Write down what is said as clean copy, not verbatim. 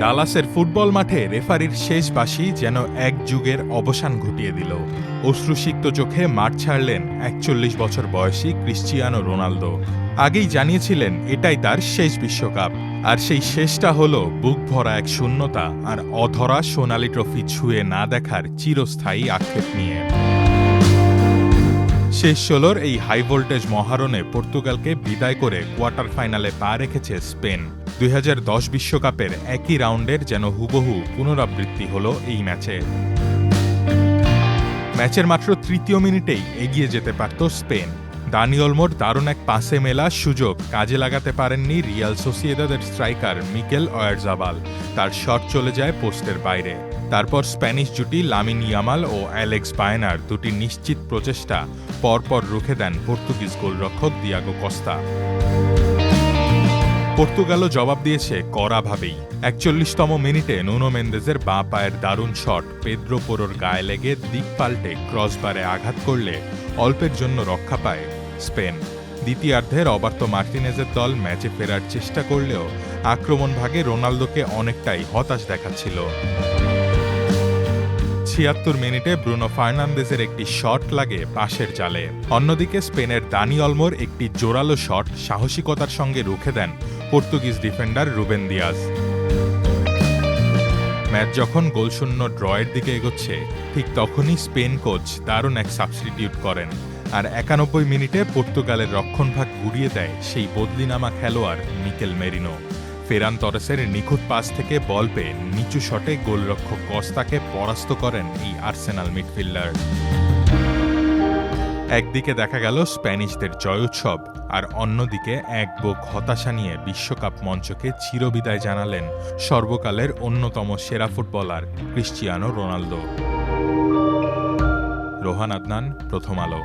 ডালাসের football মাঠে রেফারির শেষ বাঁশি যেন এক যুগের অবসান ঘটিয়ে দিল। অশ্রুসিক্ত চোখে মাঠ ছাড়লেন ৪১ বছর বয়সী ক্রিশ্চিয়ানো রোনালদো। আগেই জানিয়েছিলেন এটাই তার শেষ বিশ্বকাপ, আর সেই শেষটা হলো বুক ভরা এক শূন্যতা আর অধরা সোনালি ট্রফি ছুঁয়ে না দেখার চিরস্থায়ী আক্ষেপ নিয়ে। শেষ ১৬র এই হাই ভোল্টেজ মহারণে পর্তুগালকে বিদায় করে কোয়ার্টার ফাইনালে পা রেখেছে স্পেন। ২০১০ বিশ্বকাপের একই রাউন্ডের যেন হুবহু পুনরাবৃত্তি হল এই ম্যাচের মাত্র তৃতীয় মিনিটেই এগিয়ে যেতে পারত স্পেন। দানি ওলমোর দারুণ এক পাসে মেলা সুযোগ কাজে লাগাতে পারেননি রিয়াল সোসিয়েদাদের স্ট্রাইকার মিকেল ওয়ারজাবাল। তার শট চলে যায় পোস্টের বাইরে। তারপর স্প্যানিশ জুটি লামিন ইয়ামাল ও অ্যালেক্স বায়নার দুটি নিশ্চিত প্রচেষ্টা পরপর রুখে দেন পর্তুগিজ গোলরক্ষক দিয়াগো কস্তা। পর্তুগালও জবাব দিয়েছে কড়াভাবেই। ৪১তম মিনিটে নুনো মেন্দেজের বাঁ পায়ের দারুণ শট পেদ্রো পোরোর গায়ে লেগে দিক পাল্টে ক্রসবারে আঘাত করলে অল্পের জন্য রক্ষা পায় স্পেন। দ্বিতীয়ার্ধে রবার্তো মার্টিনেজের দল ম্যাচে ফেরার চেষ্টা করলেও আক্রমণ ভাগে রোনালদোকে অনেকটাই হতাশ দেখাচ্ছিল। ৭৬ মিনিটে ব্রুনো ফার্নান্দেজের একটি শট লাগে পাশের জালে। অন্যদিকে স্পেনের দানি ওলমোর একটি জোরালো শট সাহসিকতার সঙ্গে রুখে দেন Portuguese defender Ruben Dias. Match যখন গোলশূন্য ড্রয়ের দিকে এগোচ্ছে, ঠিক তখনই স্পেন কোচ দারুণ এক সাবস্টিটিউট করেন, আর ৯১ মিনিটে পর্তুগালের রক্ষণভাগ গুড়িয়ে দেয় সেই বদলিনামা খেলোয়াড় মিকেল মেরিনো। ফেরান তরেসের নিখুঁত পাস থেকে বল পেয়ে নিচু শটে গোলরক্ষক কস্তাকে পরাস্ত করেন এই আর্সেনাল মিডফিল্ডার। একদিকে দেখা গেল স্প্যানিশদের জয় উৎসব, আর অন্যদিকে এক বুক হতাশা নিয়ে বিশ্বকাপ মঞ্চকে চিরবিদায় জানালেন সর্বকালের অন্যতম সেরা footballer Cristiano Ronaldo. Rohan Adnan, প্রথম আলো।